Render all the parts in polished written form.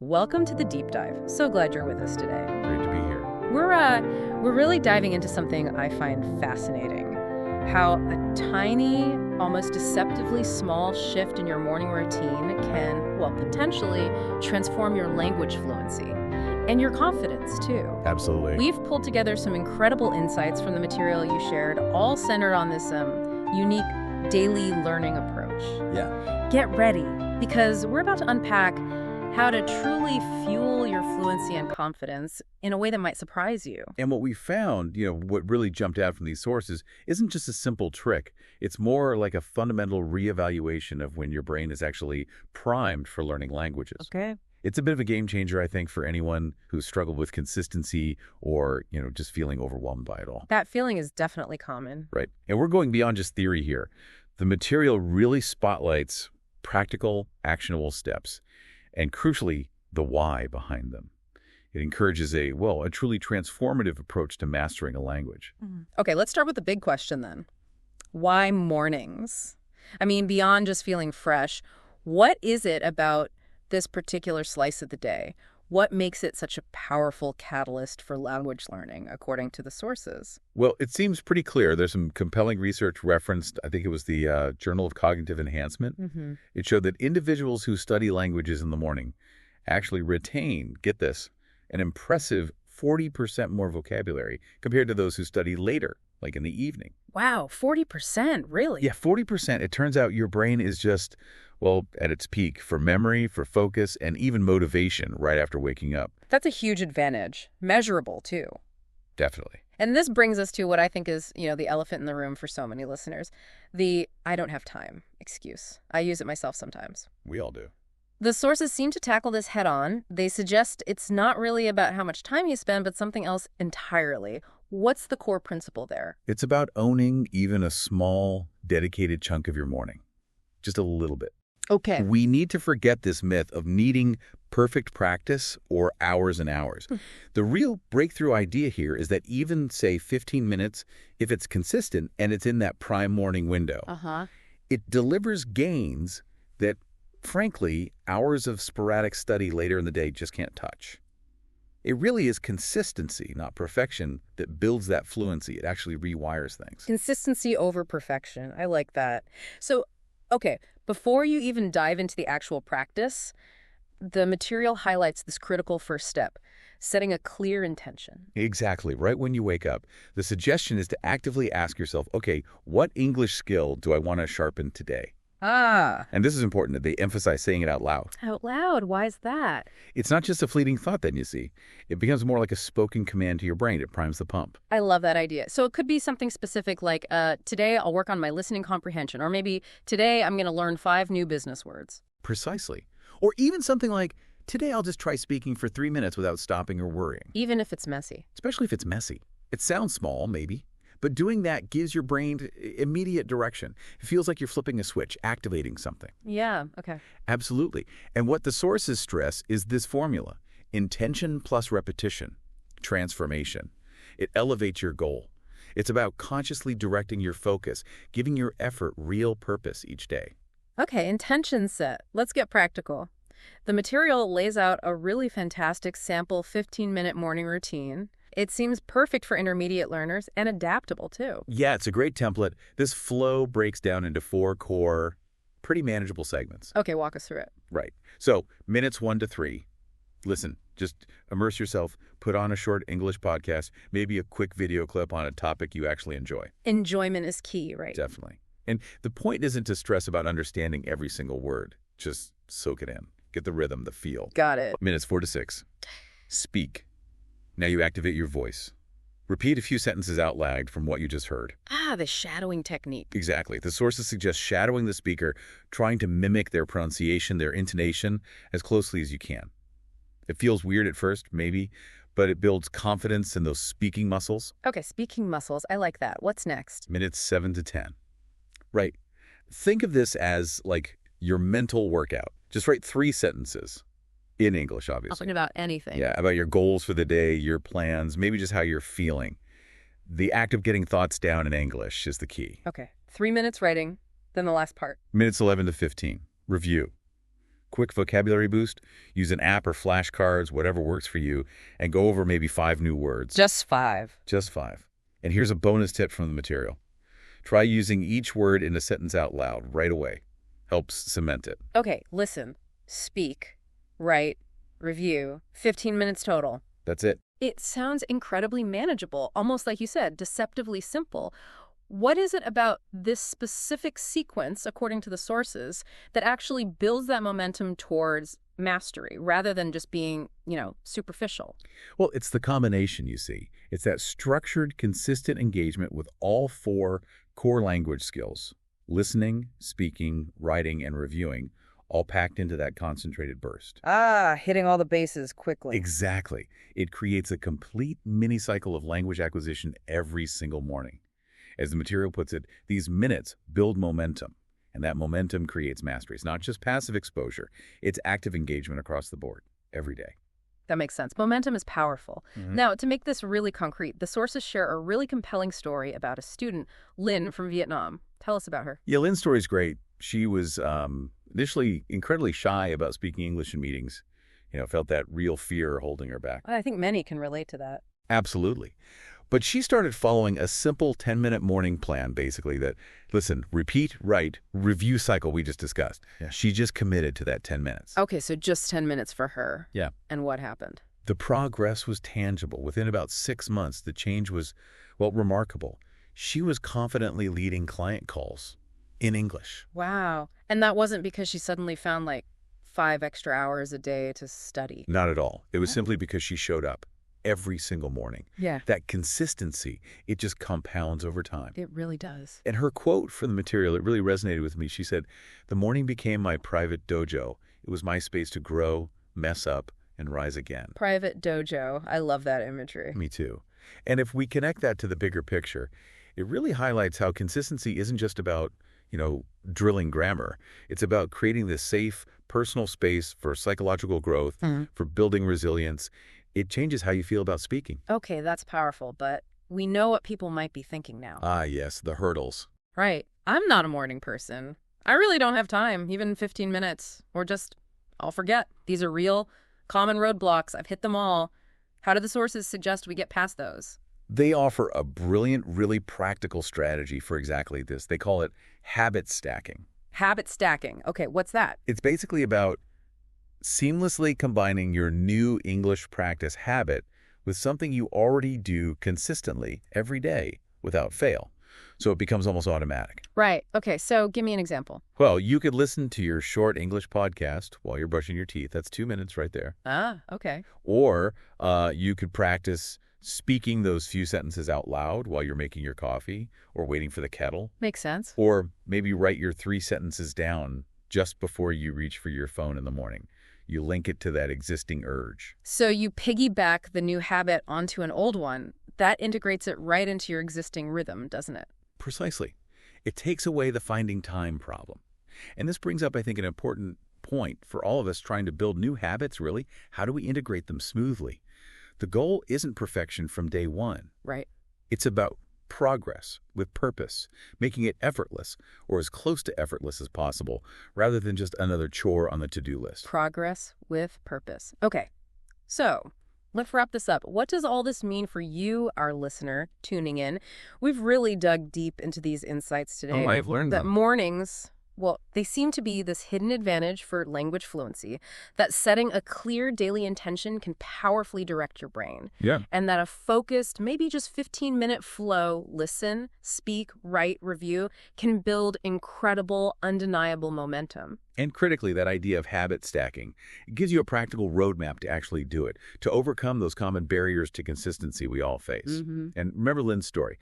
Welcome to the deep dive. So glad you're with us today. Great to be here. We're really diving into something I find fascinating. How a tiny, almost deceptively small shift in your morning routine can, well, potentially transform your language fluency. And your confidence, too. Absolutely. We've pulled together some incredible insights from the material you shared, all centered on this unique daily learning approach. Yeah. Get ready, because we're about to unpack how to truly fuel your fluency and confidence in a way that might surprise you. And what we found, what really jumped out from these sources isn't just a simple trick. It's more like a fundamental reevaluation of when your brain is actually primed for learning languages. Okay. It's a bit of a game changer, I think, for anyone who's struggled with consistency or, just feeling overwhelmed by it all. That feeling is definitely common. Right. And we're going beyond just theory here. The material really spotlights practical, actionable steps, and crucially, the why behind them. It encourages a truly transformative approach to mastering a language. Okay, let's start with the big question then. Why mornings? I mean, beyond just feeling fresh, what is it about this particular slice of the day? What makes it such a powerful catalyst for language learning, according to the sources? Well, it seems pretty clear. There's some compelling research referenced. I think it was the Journal of Cognitive Enhancement. It showed that individuals who study languages in the morning actually retain, get this, an impressive 40% more vocabulary compared to those who study later, like in the evening. Wow, 40%, really? Yeah, 40%. It turns out your brain is just, at its peak for memory, for focus, and even motivation right after waking up. That's a huge advantage. Measurable, too. Definitely. And this brings us to what I think is, the elephant in the room for so many listeners. The "I don't have time" excuse. I use it myself sometimes. We all do. The sources seem to tackle this head on. They suggest it's not really about how much time you spend, but something else entirely. What's the core principle there? It's about owning even a small, dedicated chunk of your morning. Just a little bit. Okay. We need to forget this myth of needing perfect practice or hours and hours. The real breakthrough idea here is that even, say, 15 minutes, if it's consistent and it's in that prime morning window, it delivers gains that, frankly, hours of sporadic study later in the day just can't touch. It really is consistency, not perfection, that builds that fluency. It actually rewires things. Consistency over perfection. I like that. So, okay, before you even dive into the actual practice, the material highlights this critical first step, setting a clear intention. Exactly. Right when you wake up, the suggestion is to actively ask yourself, okay, what English skill do I want to sharpen today? And this is important that they emphasize saying it out loud. Out loud? Why is that? It's not just a fleeting thought then, you see. It becomes more like a spoken command to your brain. It primes the pump. I love that idea. So it could be something specific like, today I'll work on my listening comprehension, or maybe today I'm going to learn 5 new business words. Precisely. Or even something like, today I'll just try speaking for 3 minutes without stopping or worrying. Even if it's messy. Especially if it's messy. It sounds small, maybe. But doing that gives your brain immediate direction. It feels like you're flipping a switch, activating something. Yeah, okay. Absolutely. And what the sources stress is this formula: intention plus repetition, transformation. It elevates your goal. It's about consciously directing your focus, giving your effort real purpose each day. Okay, intention set. Let's get practical. The material lays out a really fantastic sample 15-minute morning routine. It seems perfect for intermediate learners and adaptable, too. Yeah, it's a great template. This flow breaks down into 4 core, pretty manageable segments. Okay, walk us through it. Right. So, minutes 1 to 3. Listen, just immerse yourself, put on a short English podcast, maybe a quick video clip on a topic you actually enjoy. Enjoyment is key, right? Definitely. And the point isn't to stress about understanding every single word. Just soak it in. Get the rhythm, the feel. Got it. Minutes 4 to 6. Speak. Now you activate your voice. Repeat a few sentences out loud from what you just heard. The shadowing technique. Exactly. The sources suggest shadowing the speaker, trying to mimic their pronunciation, their intonation, as closely as you can. It feels weird at first, maybe, but it builds confidence in those speaking muscles. Okay, speaking muscles. I like that. What's next? Minutes 7 to 10. Right. Think of this as like your mental workout. Just write 3 sentences. In English, obviously. Talking about anything. Yeah, about your goals for the day, your plans, maybe just how you're feeling. The act of getting thoughts down in English is the key. Okay. 3 minutes writing, then the last part. Minutes 11 to 15. Review. quick vocabulary boost, use an app or flashcards, whatever works for you, and go over maybe 5 new words. Just 5. Just 5. And here's a bonus tip from the material. Try using each word in a sentence out loud right away. Helps cement it. Okay, listen, speak, write, review, 15 minutes total. That's it. It sounds incredibly manageable, almost like you said, deceptively simple. What is it about this specific sequence, according to the sources, that actually builds that momentum towards mastery rather than just being, superficial? Well, it's the combination, you see. It's that structured, consistent engagement with all 4 core language skills: listening, speaking, writing, and reviewing, all packed into that concentrated burst. Hitting all the bases quickly. Exactly. It creates a complete mini cycle of language acquisition every single morning. As the material puts it, these minutes build momentum, and that momentum creates mastery. It's not just passive exposure, it's active engagement across the board every day. That makes sense. Momentum is powerful. Now, to make this really concrete, the sources share a really compelling story about a student, Lynn from Vietnam. Tell us about her. Yeah, Lynn's story's great. She was initially incredibly shy about speaking English in meetings. Felt that real fear holding her back. I think many can relate to that. Absolutely. But she started following a simple 10-minute morning plan, basically, that, listen, repeat, write, review cycle we just discussed. Yeah. She just committed to that 10 minutes. Okay, so just 10 minutes for her. Yeah. And what happened? The progress was tangible. Within about 6 months, the change was, remarkable. She was confidently leading client calls in English. Wow. And that wasn't because she suddenly found 5 extra hours a day to study. Not at all. It was simply because she showed up every single morning. Yeah. That consistency, it just compounds over time. It really does. And her quote from the material, it really resonated with me. She said, "The morning became my private dojo. It was my space to grow, mess up, and rise again." Private dojo. I love that imagery. Me too. And if we connect that to the bigger picture, it really highlights how consistency isn't just about, drilling grammar. It's about creating this safe, personal space for psychological growth, for building resilience. It changes how you feel about speaking. Okay, that's powerful, but we know what people might be thinking now. Yes, the hurdles. Right. I'm not a morning person. I really don't have time, even 15 minutes, or just, I'll forget. These are real, common roadblocks. I've hit them all. How do the sources suggest we get past those? They offer a brilliant, really practical strategy for exactly this. They call it habit stacking. Habit stacking. Okay, what's that? It's basically about seamlessly combining your new English practice habit with something you already do consistently every day without fail. So it becomes almost automatic. Right. Okay, so give me an example. Well, you could listen to your short English podcast while you're brushing your teeth. That's 2 minutes right there. Okay. Or you could practice speaking those few sentences out loud while you're making your coffee or waiting for the kettle. Makes sense. Or maybe write your 3 sentences down just before you reach for your phone in the morning. You link it to that existing urge. So you piggyback the new habit onto an old one. That integrates it right into your existing rhythm, doesn't it? Precisely. It takes away the finding time problem. And this brings up, I think, an important point for all of us trying to build new habits, really. How do we integrate them smoothly? The goal isn't perfection from day one. Right. It's about progress with purpose, making it effortless or as close to effortless as possible, rather than just another chore on the to-do list. Progress with purpose. Okay, so let's wrap this up. What does all this mean for you, our listener, tuning in? We've really dug deep into these insights today. Oh, I've learned that them. Mornings, well, they seem to be this hidden advantage for language fluency, that setting a clear daily intention can powerfully direct your brain. Yeah. And that a focused, maybe just 15-minute flow, listen, speak, write, review, can build incredible, undeniable momentum. And critically, that idea of habit stacking, it gives you a practical roadmap to actually do it, to overcome those common barriers to consistency we all face. And remember Lynn's story.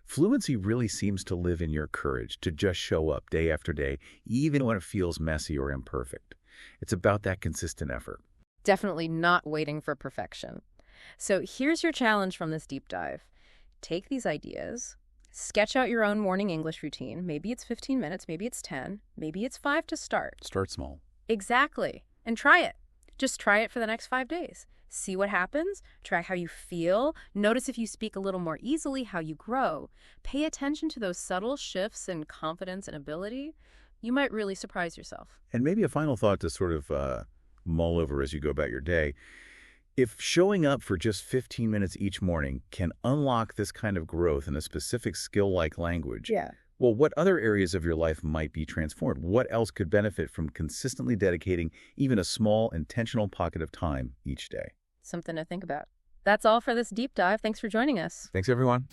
Fluency really seems to live in your courage to just show up day after day, even when it feels messy or imperfect. It's about that consistent effort. Definitely not waiting for perfection. So here's your challenge from this deep dive. Take these ideas, sketch out your own morning English routine. Maybe it's 15 minutes, maybe it's 10, maybe it's 5 to start. Start small. Exactly. And try it. Just try it for the next 5 days. See what happens, track how you feel, notice if you speak a little more easily, how you grow. Pay attention to those subtle shifts in confidence and ability. You might really surprise yourself. And maybe a final thought to sort of mull over as you go about your day. If showing up for just 15 minutes each morning can unlock this kind of growth in a specific skill like language, Yeah. well, what other areas of your life might be transformed? What else could benefit from consistently dedicating even a small, intentional pocket of time each day? Something to think about. That's all for this deep dive. Thanks for joining us. Thanks, everyone.